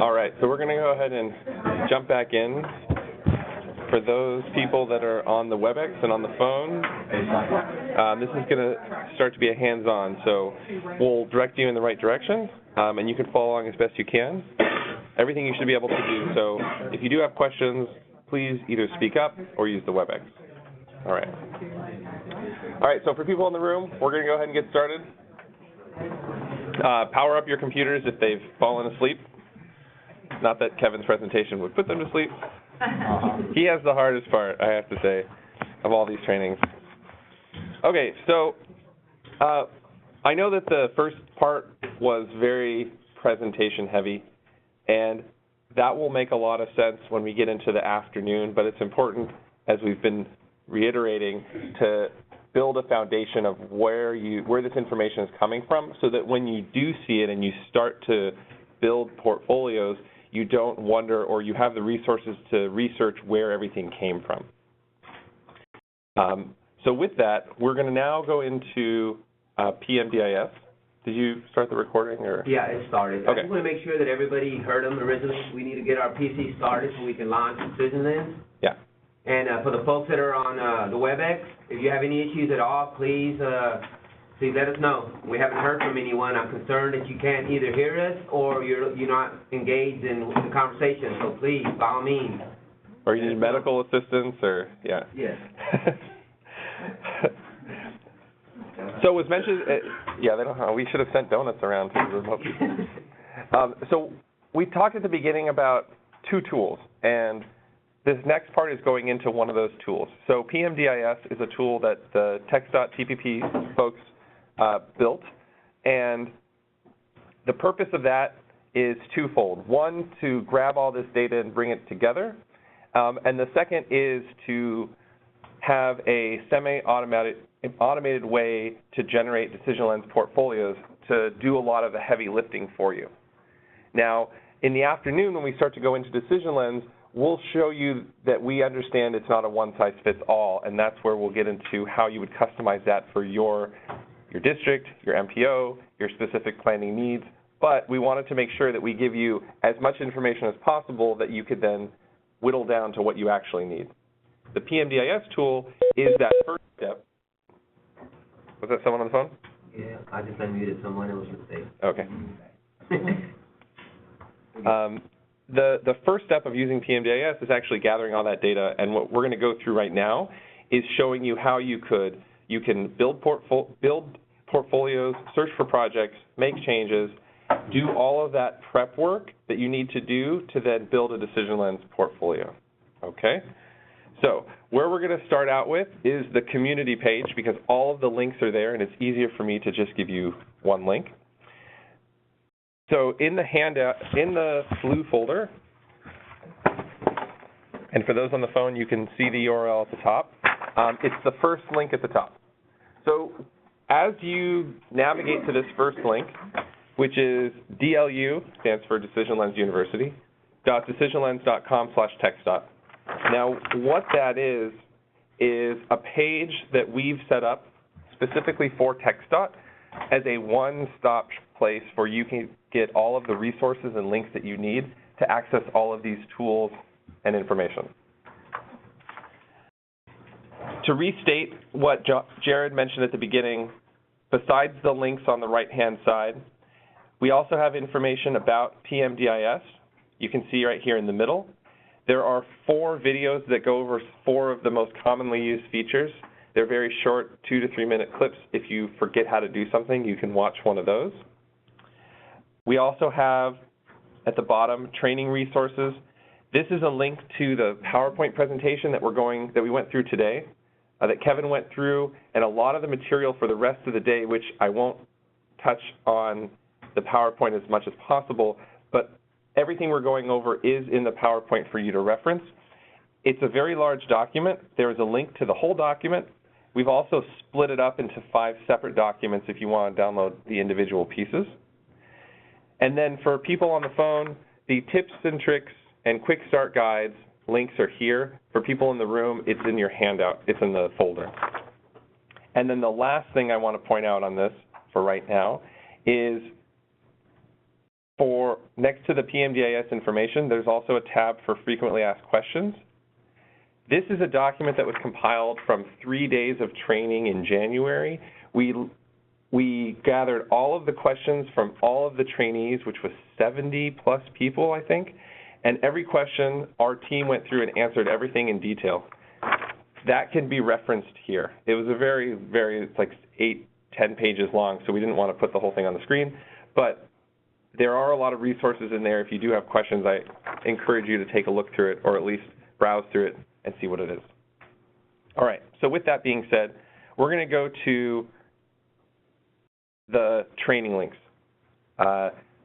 All right, so we're going to go ahead and jump back in. For those people that are on the WebEx and on the phone, this is going to start to be a hands-on, so we'll direct you in the right direction, and you can follow along as best you can. Everything you should be able to do, so if you do have questions, please either speak up or use the WebEx. All right. All right, so for people in the room, we're going to go ahead and get started. Power up your computers if they've fallen asleep. Not that Kevin's presentation would put them to sleep. He has the hardest part, I have to say, of all these trainings. Okay, so I know that the first part was very presentation heavy, and that will make a lot of sense when we get into the afternoon, but it's important, as we've been reiterating, to build a foundation of where this information is coming from, so that when you do see it and you start to build portfolios, you don't wonder, or you have the resources to research where everything came from. So with that, we're going to now go into PMDIS. Did you start the recording? Or? Yeah, it started. Okay. I just want to make sure that everybody heard them originally. We need to get our PC started so we can launch Decision Lens. Yeah. And for the folks that are on the WebEx, if you have any issues at all, please let us know. We haven't heard from anyone. I'm concerned that you can't either hear us or you're not engaged in the conversation. So please, by all means. Or you need medical assistance, or yeah. Yes. So it was mentioned. Yeah, they don't. We should have sent donuts around to the remote people. So we talked at the beginning about two tools, and this next part is going into one of those tools. So PMDIS is a tool that the TXDOT TPP folks built, and the purpose of that is twofold. One, to grab all this data and bring it together, and the second is to have a semi-automated way to generate Decision Lens portfolios to do a lot of the heavy lifting for you. Now, in the afternoon when we start to go into Decision Lens, we'll show you that we understand it's not a one-size-fits-all, and that's where we'll get into how you would customize that for your district, your MPO, your specific planning needs. But we wanted to make sure that we give you as much information as possible that you could then whittle down to what you actually need. The PMDIS tool is that first step. Was that someone on the phone? Yeah, I just unmuted someone. It was a mistake. Okay. The first step of using PMDIS is actually gathering all that data, and what we're going to go through right now is showing you how you can build portfolios, search for projects, make changes, do all of that prep work that you need to do to then build a Decision Lens portfolio. Okay? So where we're going to start out with is the community page, because all of the links are there, and it's easier for me to just give you one link. So in the handout, in the blue folder, and for those on the phone, you can see the URL at the top. It's the first link at the top. So as you navigate to this first link, which is DLU, stands for Decision Lens University, .decisionlens.com/TXDOT. Now, what that is a page that we've set up specifically for TXDOT as a one-stop place where you can get all of the resources and links that you need to access all of these tools and information. To restate what Jared mentioned at the beginning, besides the links on the right-hand side, we also have information about PMDIS. You can see right here in the middle. There are 4 videos that go over 4 of the most commonly used features. They're very short, 2 to 3 minute clips. If you forget how to do something, you can watch one of those. We also have, at the bottom, training resources. This is a link to the PowerPoint presentation that we went through today, that Kevin went through, and a lot of the material for the rest of the day, which I won't touch on the PowerPoint as much as possible, but everything we're going over is in the PowerPoint for you to reference. It's a very large document. There is a link to the whole document. We've also split it up into 5 separate documents if you want to download the individual pieces. And then for people on the phone, the tips and tricks and quick start guides links are here. For people in the room, it's in your handout. It's in the folder. And then the last thing I want to point out on this for right now is For next to the PMDIS information, there's also a tab for frequently asked questions. This is a document that was compiled from 3 days of training in January. We gathered all of the questions from all of the trainees, which was 70 plus people, I think, and every question our team went through and answered everything in detail. That can be referenced here. It was a it's like 8-10 pages long, so we didn't want to put the whole thing on the screen, but there are a lot of resources in there. If you do have questions, I encourage you to take a look through it, or at least browse through it and see what it is. All right, so with that being said, we're going to go to the training links.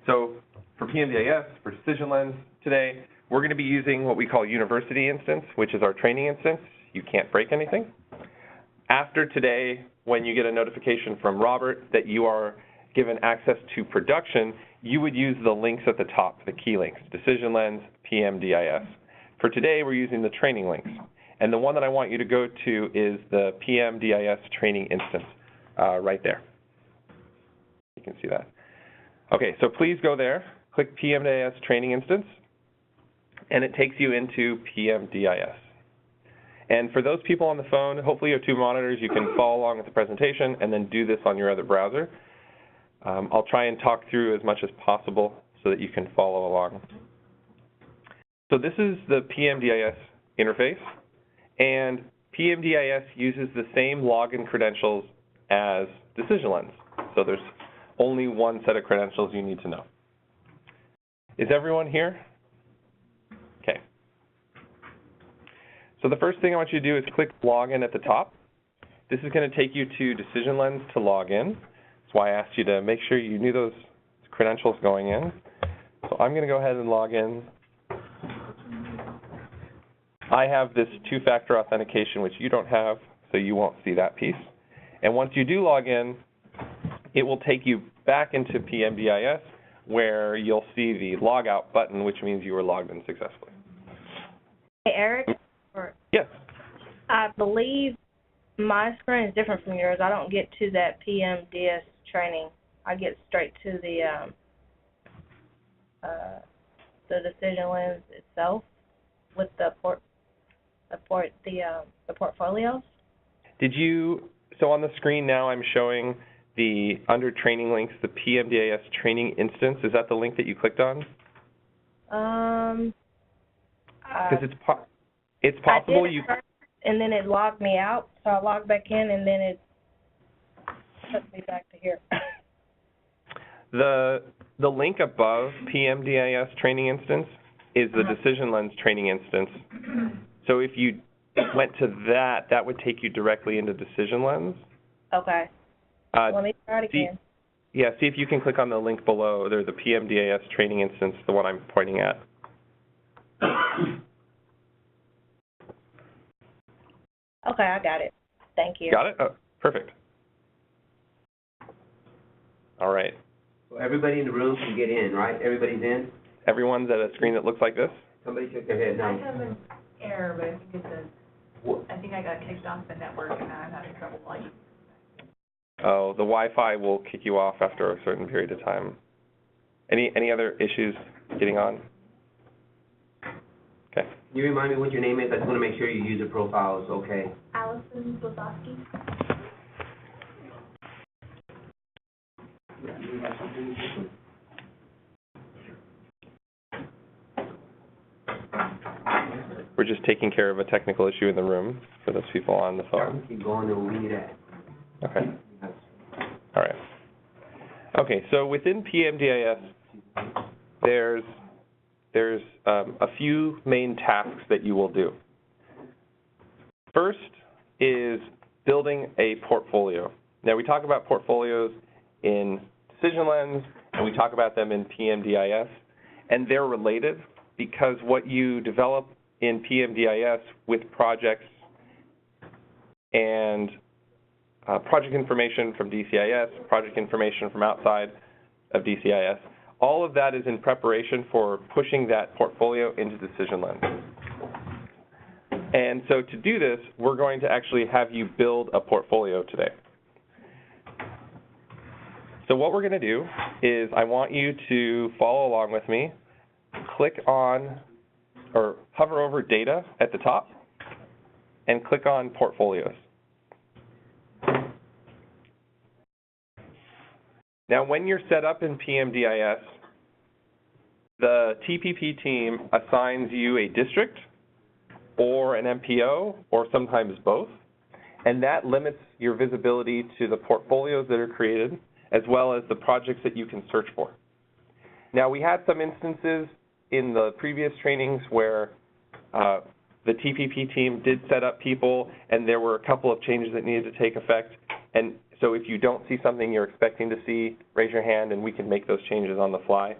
So for PMDIS, for Decision Lens today, we're going to be using what we call University Instance, which is our training instance. You can't break anything. After today, when you get a notification from Robert that you are given access to production, you would use the links at the top, the key links, Decision Lens, PMDIS. For today, we're using the training links. And the one that I want you to go to is the PMDIS training instance right there. You can see that. Okay, so please go there, click PMDIS training instance, and it takes you into PMDIS. And for those people on the phone, hopefully you have 2 monitors. You can follow along with the presentation and then do this on your other browser. I'll try and talk through as much as possible so that you can follow along. So this is the PMDIS interface, and PMDIS uses the same login credentials as Decision Lens. So there's only one set of credentials you need to know. Is everyone here? Okay. So the first thing I want you to do is click Login at the top. This is going to take you to Decision Lens to log in. That's why I asked you to make sure you knew those credentials going in. So I'm going to go ahead and log in. I have this 2-factor authentication, which you don't have, so you won't see that piece. And once you do log in, it will take you back into PMDIS, where you'll see the logout button, which means you were logged in successfully. Hey, Eric? Yes. I believe my screen is different from yours. I don't get to that PMDS training. I get straight to the Decision Lens itself with the portfolios. Did you? So on the screen now, I'm showing the under training links, the PMDIS training instance. Is that the link that you clicked on? Because it's possible you. First, and then it logged me out, so I logged back in, and then it took me back to here. The link above PMDIS training instance is the Decision Lens training instance. So if you went to that, that would take you directly into Decision Lens. Okay. Let me try it again. See if you can click on the link below. There's the PMDIS training instance, the one I'm pointing at. Okay, I got it. Thank you. Got it? Oh, perfect. All right. So everybody in the room can get in, right? Everybody's in? Everyone's at a screen that looks like this? Somebody shook their head no. I have an error, but I think it says, I think I got kicked off the network and now I'm having trouble logging. Oh, the Wi-Fi will kick you off after a certain period of time. Any other issues getting on? Okay. Can you remind me what your name is? I just want to make sure your user profile is okay. Allison Blazowski. We're just taking care of a technical issue in the room for those people on the phone. Keep going till we need that. Okay. All right. Okay, so within PMDIS, there's a few main tasks that you will do. First is building a portfolio. Now, we talk about portfolios in Decision Lens, and we talk about them in PMDIS, and they're related because what you develop in PMDIS with projects and project information from DCIS, project information from outside of DCIS, all of that is in preparation for pushing that portfolio into Decision Lens. And so to do this, we're going to actually have you build a portfolio today. So what we're going to do is I want you to follow along with me, click on or hover over data at the top, and click on portfolios. Now, when you're set up in PMDIS, the TPP team assigns you a district or an MPO, or sometimes both, and that limits your visibility to the portfolios that are created, as well as the projects that you can search for. Now, we had some instances in the previous trainings where the TPP team did set up people, and there were a couple of changes that needed to take effect. And so if you don't see something you're expecting to see, raise your hand, and we can make those changes on the fly.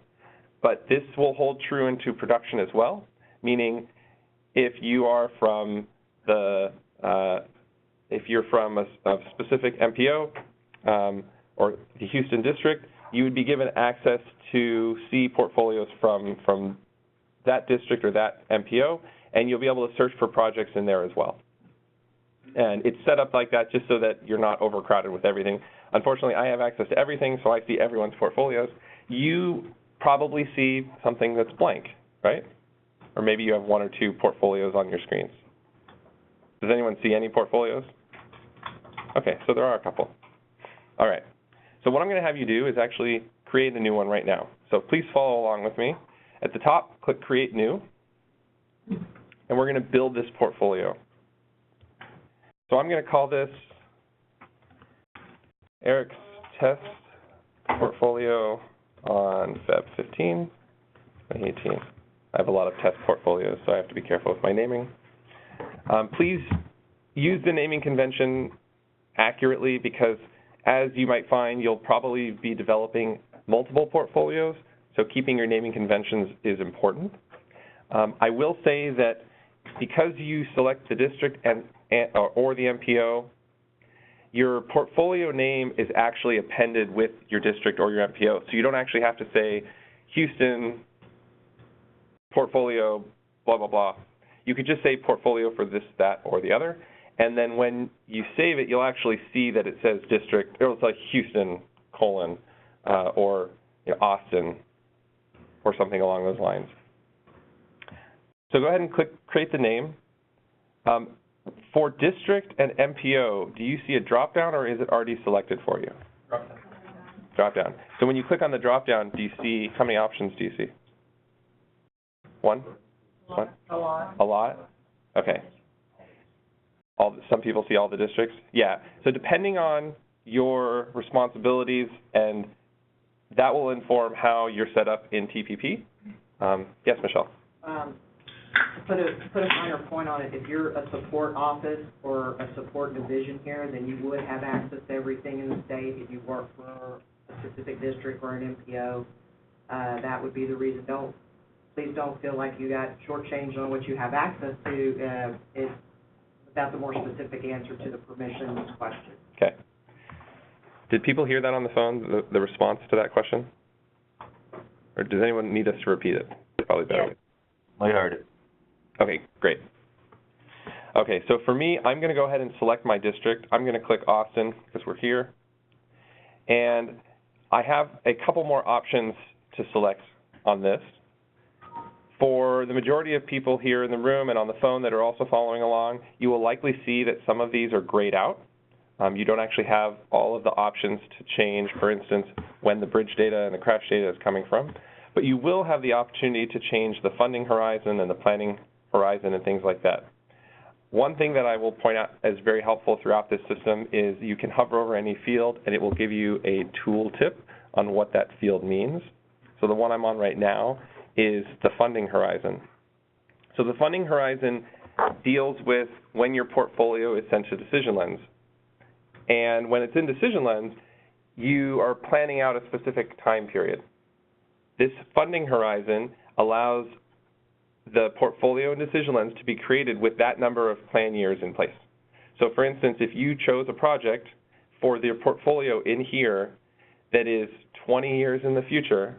But this will hold true into production as well, meaning if you are from the if you're from a specific MPO or the Houston district, you would be given access to see portfolios from that district or that MPO, and you'll be able to search for projects in there as well. And it's set up like that just so that you're not overcrowded with everything. Unfortunately, I have access to everything, so I see everyone's portfolios. You probably see something that's blank, right? Or maybe you have one or two portfolios on your screens. Does anyone see any portfolios? Okay, so there are a couple. All right. So what I'm going to have you do is actually create a new one right now. So please follow along with me. At the top, click Create New, and we're going to build this portfolio. So I'm going to call this Eric's Test Portfolio on Feb 15, 2018. I have a lot of test portfolios, so I have to be careful with my naming. Please use the naming convention accurately because, as you might find, you'll probably be developing multiple portfolios, so keeping your naming conventions is important. I will say that because you select the district or the MPO, your portfolio name is actually appended with your district or your MPO, so you don't actually have to say Houston portfolio blah, blah, blah. You could just say portfolio for this, that, or the other, and then when you save it, you'll actually see that it says district, or it's like Houston, or Austin, or something along those lines. So go ahead and click Create the Name. For district and MPO, do you see a drop-down, or is it already selected for you? Drop-down. Drop-down. So when you click on the drop-down, do you see, how many options do you see? One? One? A lot. A lot? Okay. Some people see all the districts? Yeah. So depending on your responsibilities, and that will inform how you're set up in TPP. Yes, Michelle? To put a finer point on it, if you're a support office or a support division here, then you would have access to everything in the state. If you work for a specific district or an MPO, that would be the reason. Please don't feel like you got shortchanged on what you have access to. It's without the more specific answer to the permissions question. Okay. Did people hear that on the phone, the response to that question? Or does anyone need us to repeat it? Probably better. Yes. I heard it. Okay, great. Okay, so for me, I'm going to go ahead and select my district. I'm going to click Austin because we're here. And I have a couple more options to select on this. For the majority of people here in the room and on the phone that are also following along, you will likely see that some of these are grayed out. You don't actually have all of the options to change, for instance, when the bridge data and the crash data is coming from. But you will have the opportunity to change the funding horizon and the planning horizon and things like that. One thing that I will point out as very helpful throughout this system is you can hover over any field and it will give you a tool tip on what that field means. So the one I'm on right now is the funding horizon. So the funding horizon deals with when your portfolio is sent to Decision Lens. And when it's in Decision Lens, you are planning out a specific time period. This funding horizon allows the portfolio and Decision Lens to be created with that number of plan years in place. So for instance, if you chose a project for the portfolio in here that is 20 years in the future,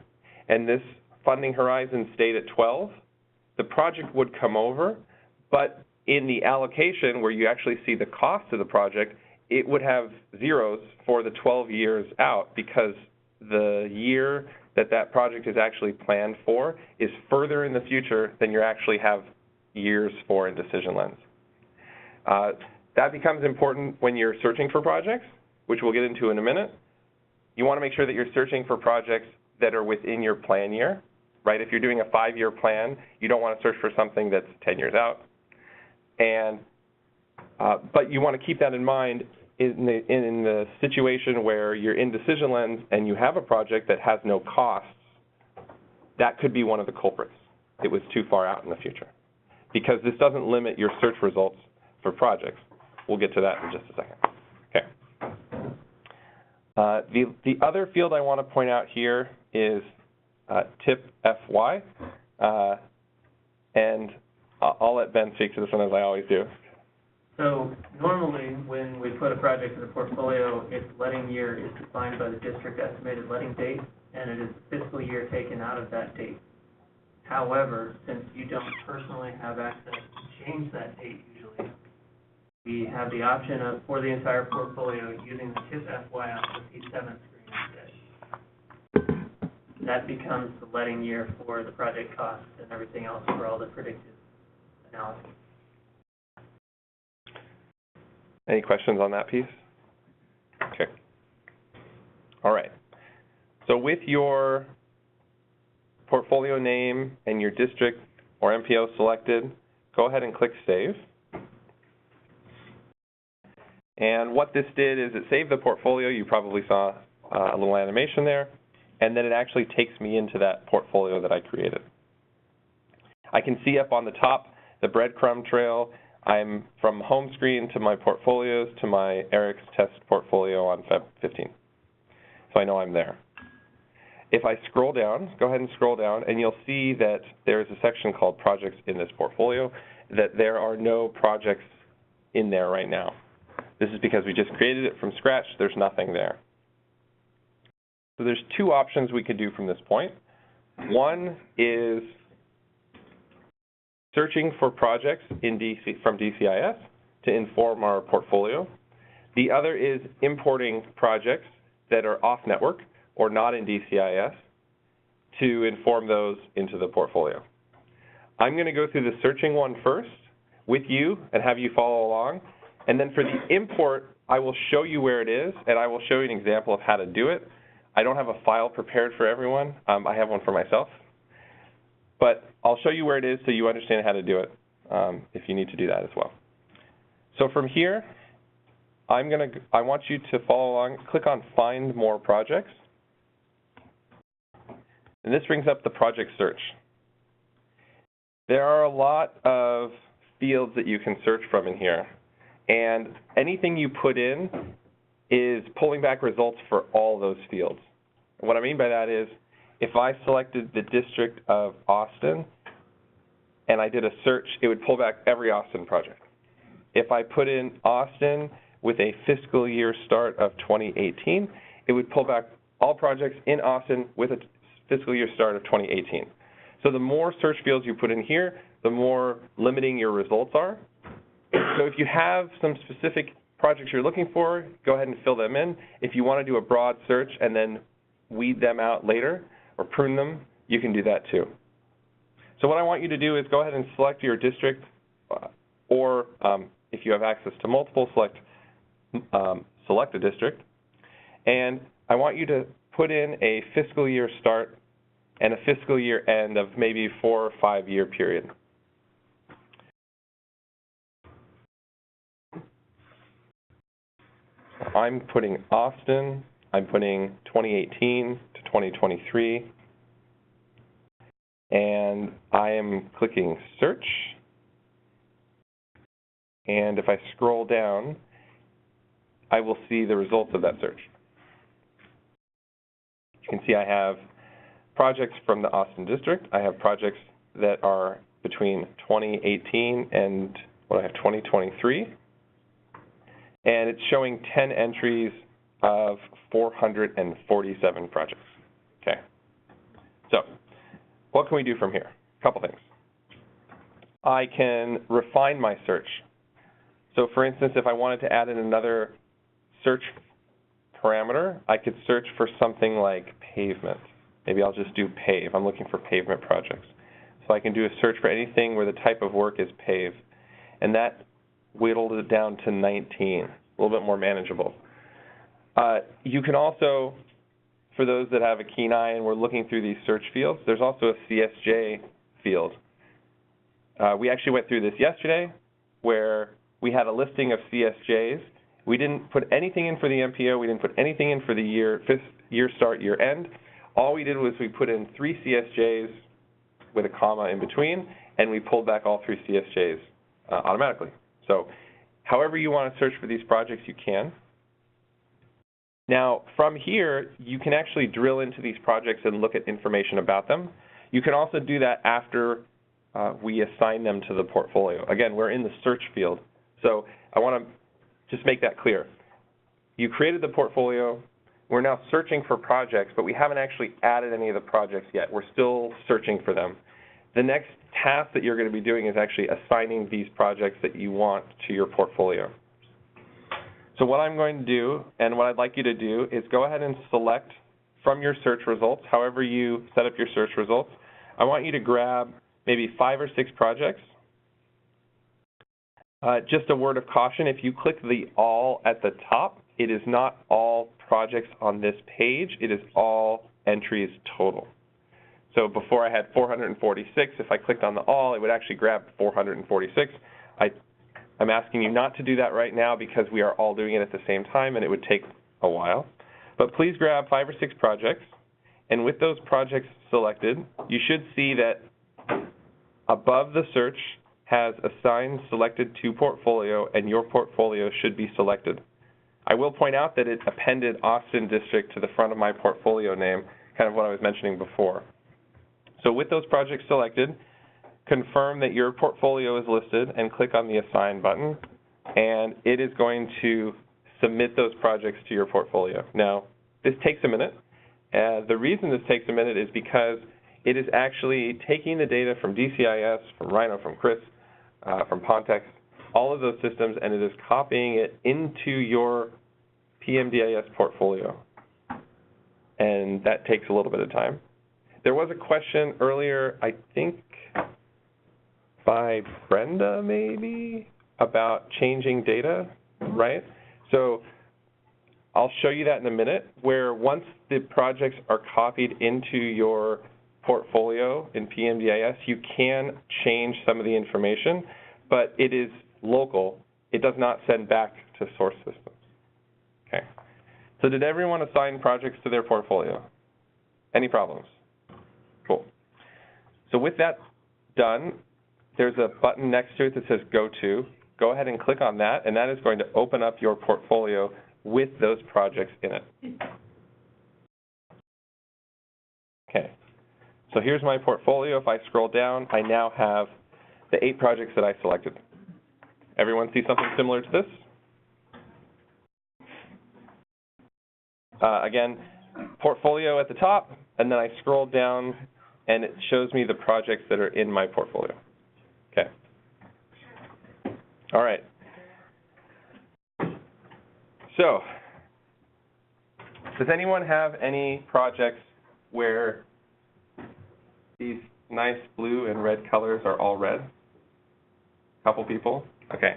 and this funding horizon stayed at 12, the project would come over, but in the allocation where you actually see the cost of the project, it would have zeros for the 12 years out because the year that that project is actually planned for is further in the future than you actually have years for in Decision Lens. That becomes important when you're searching for projects, which we'll get into in a minute. You want to make sure that you're searching for projects that are within your plan year, right? If you're doing a 5-year plan, you don't want to search for something that's 10 years out. And, but you want to keep that in mind in the situation where you're in Decision Lens and you have a project that has no costs. That could be one of the culprits. It was too far out in the future, because this doesn't limit your search results for projects. We'll get to that in just a second. Okay. The other field I want to point out here is tip FY, and I'll let Ben speak to this one as I always do. So normally when we put a project in the portfolio, its letting year is defined by the district estimated letting date, and it is the fiscal year taken out of that date. However, since you don't personally have access to change that date usually, we have the option of, for the entire portfolio, using the TIP FY on the P7 screen instead. That becomes the letting year for the project costs and everything else for all the predictive analysis. Any questions on that piece? Okay. All right. So with your portfolio name and your district or MPO selected, go ahead and click Save. And what this did is it saved the portfolio. You probably saw a little animation there. And then it actually takes me into that portfolio that I created. I can see up on the top the breadcrumb trail. I'm from home screen to my portfolios to my Eric's test portfolio on Feb 15. So I know I'm there. If I scroll down, go ahead and scroll down, and you'll see that there's a section called Projects in this portfolio, that there are no projects in there right now. This is because we just created it from scratch. There's nothing there. So there's two options we could do from this point. One is searching for projects in from DCIS to inform our portfolio. The other is importing projects that are off-network or not in DCIS to inform those into the portfolio. I'm going to go through the searching one first with you and have you follow along. And then for the import, I will show you where it is, and I will show you an example of how to do it. I don't have a file prepared for everyone. I have one for myself. But I'll show you where it is so you understand how to do it if you need to do that as well. So from here, I want you to follow along. Click on Find More Projects. And this brings up the project search. There are a lot of fields that you can search from in here. And anything you put in is pulling back results for all those fields. And what I mean by that is, if I selected the district of Austin and I did a search, it would pull back every Austin project. If I put in Austin with a fiscal year start of 2018, it would pull back all projects in Austin with a fiscal year start of 2018. So the more search fields you put in here, the more limiting your results are. So if you have some specific projects you're looking for, go ahead and fill them in. If you want to do a broad search and then weed them out later or prune them, you can do that too. So what I want you to do is go ahead and select your district, or if you have access to multiple, select a district. And I want you to put in a fiscal year start and a fiscal year end of maybe 4 or 5 year period. I'm putting Austin, I'm putting 2018 to 2023, and I am clicking search. And if I scroll down, I will see the results of that search. You can see I have projects from the Austin district. I have projects that are between 2018 and 2023. And it's showing 10 entries of 447 projects. Okay. So what can we do from here? A couple things. I can refine my search. So for instance, if I wanted to add in another search parameter, I could search for something like pavement. Maybe I'll just do pave. I'm looking for pavement projects. So I can do a search for anything where the type of work is pave. And that whittled it down to 19, a little bit more manageable. You can also, for those that have a keen eye and we're looking through these search fields, there's also a CSJ field. We actually went through this yesterday where we had a listing of CSJs. We didn't put anything in for the MPO. We didn't put anything in for the year start, year end. All we did was we put in 3 CSJs with a comma in between, and we pulled back all 3 CSJs automatically. So however you want to search for these projects, you can. Now, from here, you can actually drill into these projects and look at information about them. You can also do that after we assign them to the portfolio. Again, we're in the search field. So I want to just make that clear. You created the portfolio. We're now searching for projects, but we haven't actually added any of the projects yet. We're still searching for them. The next task that you're going to be doing is actually assigning these projects that you want to your portfolio. So what I'm going to do, and what I'd like you to do, is go ahead and select from your search results, however you set up your search results. I want you to grab maybe 5 or 6 projects. Just a word of caution, if you click the all at the top, it is not all projects on this page, it is all entries total. So before I had 446, if I clicked on the all, it would actually grab 446. I'm asking you not to do that right now because we are all doing it at the same time and it would take a while. But please grab 5 or 6 projects, and with those projects selected, you should see that above the search has assigned selected to portfolio, and your portfolio should be selected. I will point out that it appended Austin District to the front of my portfolio name, kind of what I was mentioning before. So with those projects selected, confirm that your portfolio is listed and click on the Assign button, and it is going to submit those projects to your portfolio. Now, this takes a minute. The reason this takes a minute is because it is actually taking the data from DCIS, from Rhino, from Chris, from Pontex, all of those systems, and it is copying it into your PMDIS portfolio. And that takes a little bit of time. There was a question earlier, I think by Brenda maybe, about changing data, right? So I'll show you that in a minute, where once the projects are copied into your portfolio in PMDIS, you can change some of the information, but it is local. It does not send back to source systems. Okay. So did everyone assign projects to their portfolio? Any problems? Cool. So with that done, there's a button next to it that says Go To. Go ahead and click on that, and that is going to open up your portfolio with those projects in it. Okay. So here's my portfolio. If I scroll down, I now have the 8 projects that I selected. Everyone see something similar to this? Again, portfolio at the top, and then I scroll down, and it shows me the projects that are in my portfolio. Okay. All right. So, does anyone have any projects where these nice blue and red colors are all red? Couple people? Okay.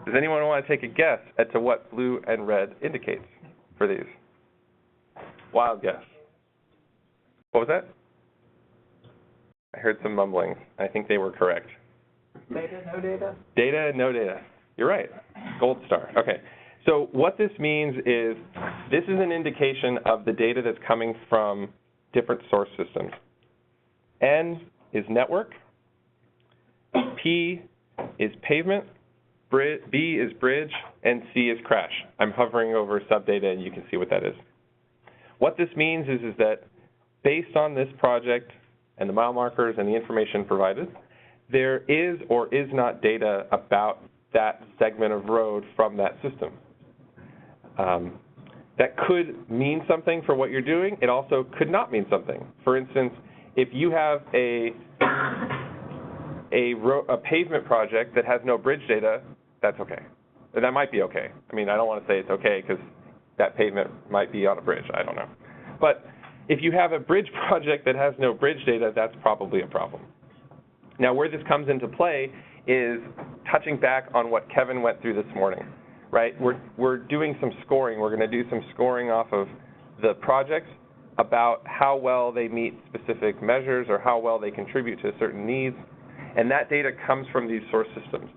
Does anyone want to take a guess as to what blue and red indicates for these? Wild guess. What was that? I heard some mumbling. I think they were correct. Data, no data? Data, no data. You're right. Gold star. Okay. So what this means is this is an indication of the data that's coming from different source systems. N is network, P is pavement, B is bridge, and C is crash. I'm hovering over subdata, and you can see what that is. What this means is that based on this project and the mile markers and the information provided, there is or is not data about that segment of road from that system. That could mean something for what you're doing. It also could not mean something. For instance, if you have a pavement project that has no bridge data, that's okay. That might be okay. I mean, I don't want to say it's okay because that pavement might be on a bridge, I don't know. But if you have a bridge project that has no bridge data, that's probably a problem. Now, where this comes into play is touching back on what Kevin went through this morning, right? We're doing some scoring. We're going to do some scoring off of the projects about how well they meet specific measures or how well they contribute to certain needs, and that data comes from these source systems.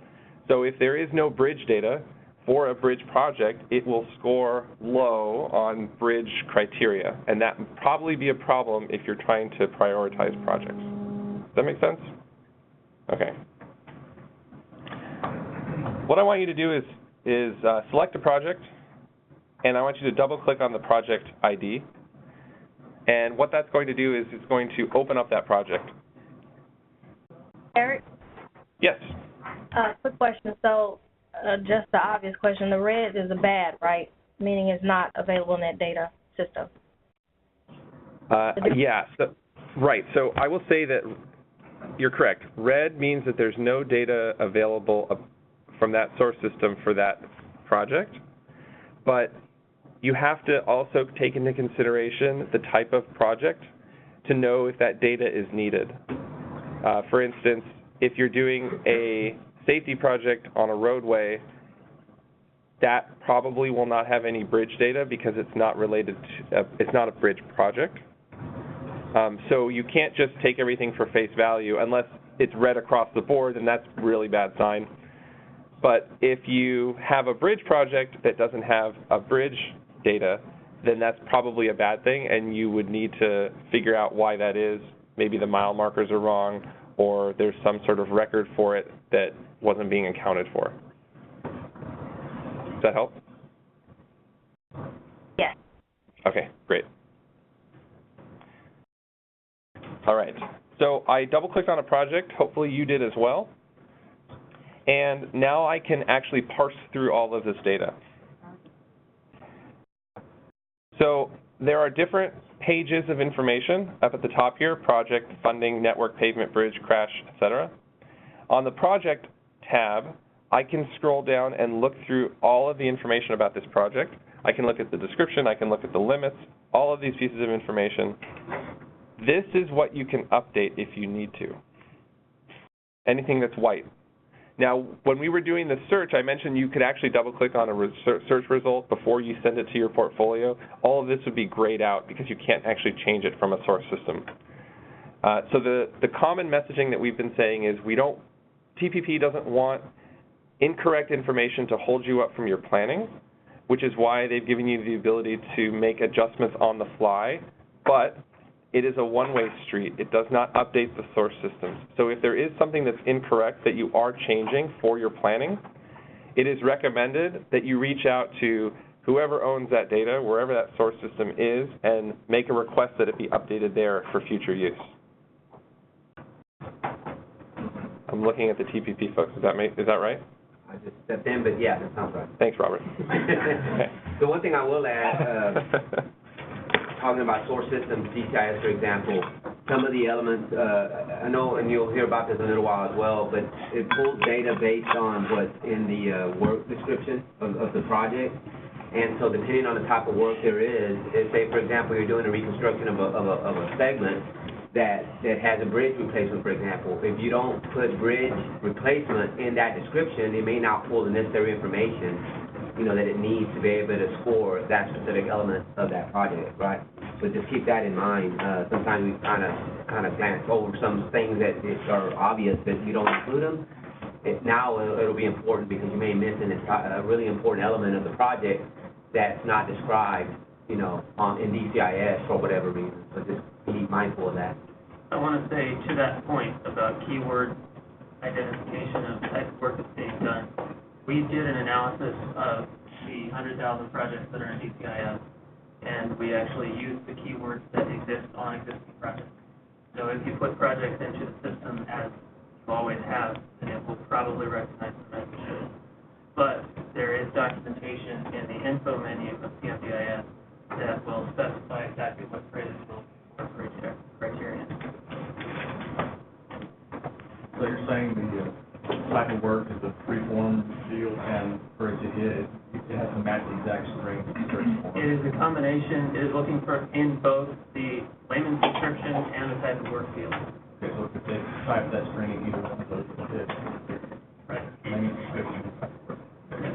So if there is no bridge data for a bridge project, it will score low on bridge criteria, and that would probably be a problem if you're trying to prioritize projects. Does that make sense? Okay. What I want you to do is select a project, and I want you to double-click on the project ID. And what that's going to do is it's going to open up that project. Eric? Yes. Quick question. So, just the obvious question, the red is a bad, right? Meaning it's not available in that data system. Yeah, so, right. So I will say that you're correct. Red means that there's no data available from that source system for that project, but you have to also take into consideration the type of project to know if that data is needed. For instance, if you're doing a safety project on a roadway, that probably will not have any bridge data because it's not related to, it's not a bridge project. So you can't just take everything for face value unless it's red across the board, and that's a really bad sign. But if you have a bridge project that doesn't have a bridge data, then that's probably a bad thing, and you would need to figure out why that is. Maybe the mile markers are wrong, or there's some sort of record for it that wasn't being accounted for. Does that help? Yes. Okay, great. All right, so I double-clicked on a project. Hopefully you did as well. And now I can actually parse through all of this data. So there are different pages of information up at the top here: project, funding, network, pavement, bridge, crash, etc. On the project tab, I can scroll down and look through all of the information about this project. I can look at the description, I can look at the limits, all of these pieces of information. This is what you can update if you need to. Anything that's white. Now, when we were doing the search, I mentioned you could actually double-click on a search result before you send it to your portfolio. All of this would be grayed out because you can't actually change it from a source system. So the common messaging that we've been saying is TPP doesn't want incorrect information to hold you up from your planning, which is why they've given you the ability to make adjustments on the fly, but it is a one-way street. It does not update the source systems. So if there is something that's incorrect that you are changing for your planning, it is recommended that you reach out to whoever owns that data, wherever that source system is, and make a request that it be updated there for future use. I'm looking at the TPP folks. Is that right? I just stepped in, but yeah, that sounds right. Thanks, Robert. Okay. The one thing I will add, talking about source systems, DCIS, for example, some of the elements, I know, and you'll hear about this in a little while as well, but it pulls data based on what's in the work description of the project. And so depending on the type of work there is, say, for example, you're doing a reconstruction of a segment that has a bridge replacement, for example. If you don't put bridge replacement in that description, it may not pull the necessary information that it needs to be able to score that specific element of that project, right? So just keep that in mind. Sometimes we kind of glance over some things that are obvious that you don't include them. Now it'll be important because you may miss a really important element of the project that's not described, in DCIS for whatever reason. So just be mindful of that. I want to say to that point about keyword identification of the type of work that's being done. We did an analysis of the 100,000 projects that are in DCIS, and we actually used the keywords that exist on existing projects. So if you put projects into the system as you always have, then it will probably recognize the messages. But there is documentation in the info menu of PMDIS that will specify exactly what phrases will be for criterion. So you're saying the type of work is a free-form deal, and for it to hit, you it has to match the exact string search for. It is a combination, it is looking for in both the layman's description and the type of work field. Okay, so if they type that string in either one of those, it's Right. layman's description. Okay.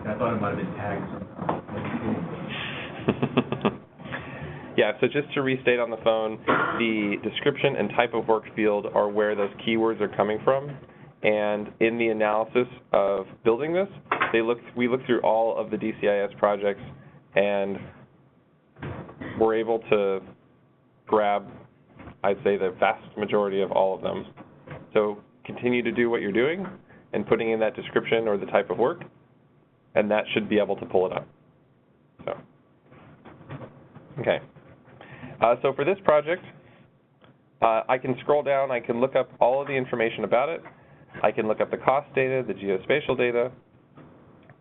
I thought it might have been tagged somehow. Yeah, so just to restate on the phone, the description and type of work field are where those keywords are coming from. And in the analysis of building this, we looked through all of the DCIS projects and were able to grab, I'd say, the vast majority of all of them. So continue to do what you're doing and putting in that description or the type of work, and that should be able to pull it up. So, okay. So for this project, I can scroll down, I can look up all of the information about it. I can look up the cost data, the geospatial data,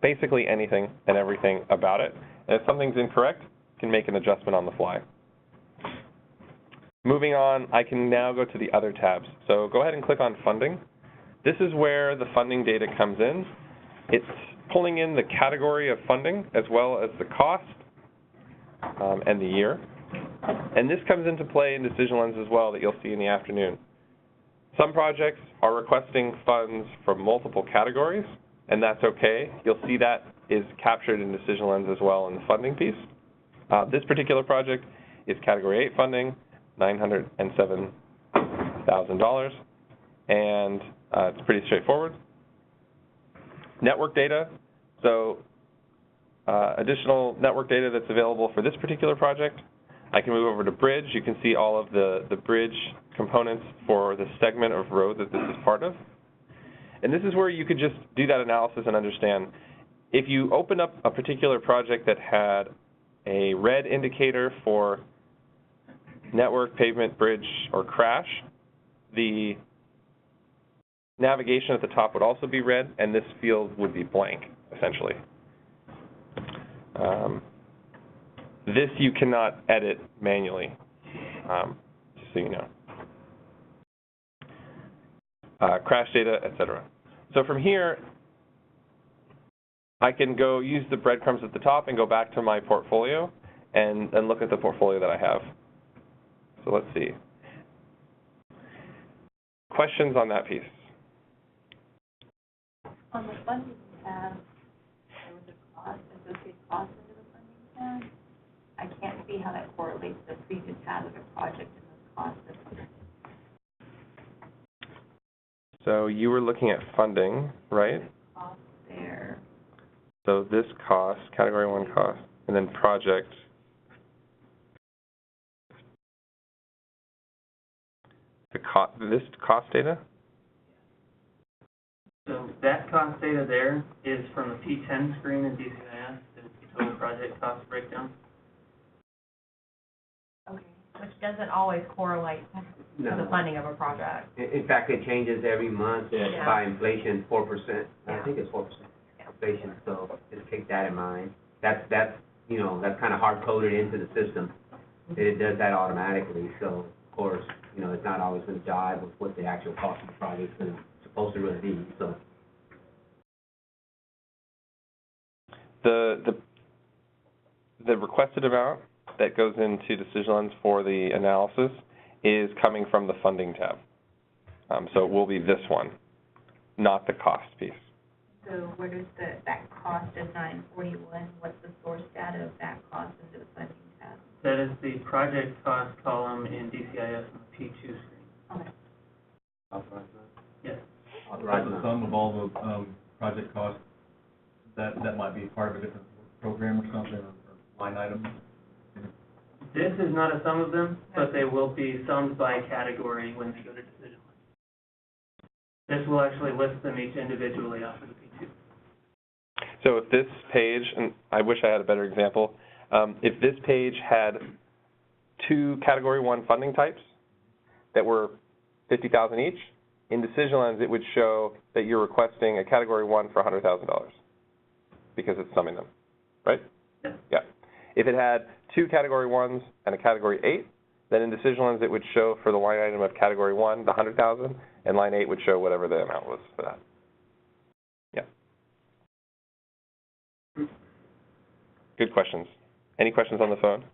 basically anything and everything about it. And if something's incorrect, I can make an adjustment on the fly. Moving on, I can now go to the other tabs. So go ahead and click on funding. This is where the funding data comes in. It's pulling in the category of funding as well as the cost and the year. And this comes into play in Decision Lens as well that you'll see in the afternoon. Some projects are requesting funds from multiple categories, and that's okay. You'll see that is captured in Decision Lens as well in the funding piece. This particular project is Category 8 funding, $907,000, and it's pretty straightforward. Network data, so additional network data that's available for this particular project. I can move over to bridge. You can see all of the bridge components for the segment of road that this is part of. And this is where you could just do that analysis and understand. If you open up a particular project that had a red indicator for network, pavement, bridge, or crash, the navigation at the top would also be red, and this field would be blank, essentially. This you cannot edit manually, just so you know. Crash data, etc. So from here, I can go use the breadcrumbs at the top and go back to my portfolio and look at the portfolio that I have. So let's see. Questions on that piece? On the funding tab, there was a cost, associated cost into the funding tab. I can't see how that correlates to the previous tab of the project and those costs. So you were looking at funding, right? Cost there. So this cost, category 1 cost, and then project. This cost data? So that cost data there is from the P10 screen in DCIS, the total project cost breakdown. Okay, which doesn't always correlate to the funding of a project. In fact, it changes every month Yeah. by inflation, 4%. I Yeah. think it's 4% inflation, so just keep that in mind. That's you know, that's kind of hard-coded into the system. It does that automatically, so of course, you know, it's not always going to jive with what the actual cost of the project is supposed to really be, so. The requested amount that goes into Decision Lens for the analysis is coming from the funding tab. So it will be this one, not the cost piece. So where does that cost of 941, what's the source data of that cost into the funding tab? That is the project cost column in DCIS on the P2 screen. Okay. Authorized. Yes. So the sum of all the project costs, that might be part of a different program or something, or line item? This is not a sum of them, but they will be summed by category when they go to Decision Lens. This will actually list them each individually off of the P2. So if this page, and I wish I had a better example, if this page had 2 Category 1 funding types that were $50,000 each, in Decision Lens it would show that you're requesting a Category 1 for $100,000 because it's summing them, right? Yes. Yeah. If it had 2 Category 1s and a Category 8, then in Decision Lens it would show for the line item of Category 1, the $100,000, and line 8 would show whatever the amount was for that. Good questions. Any questions on the phone?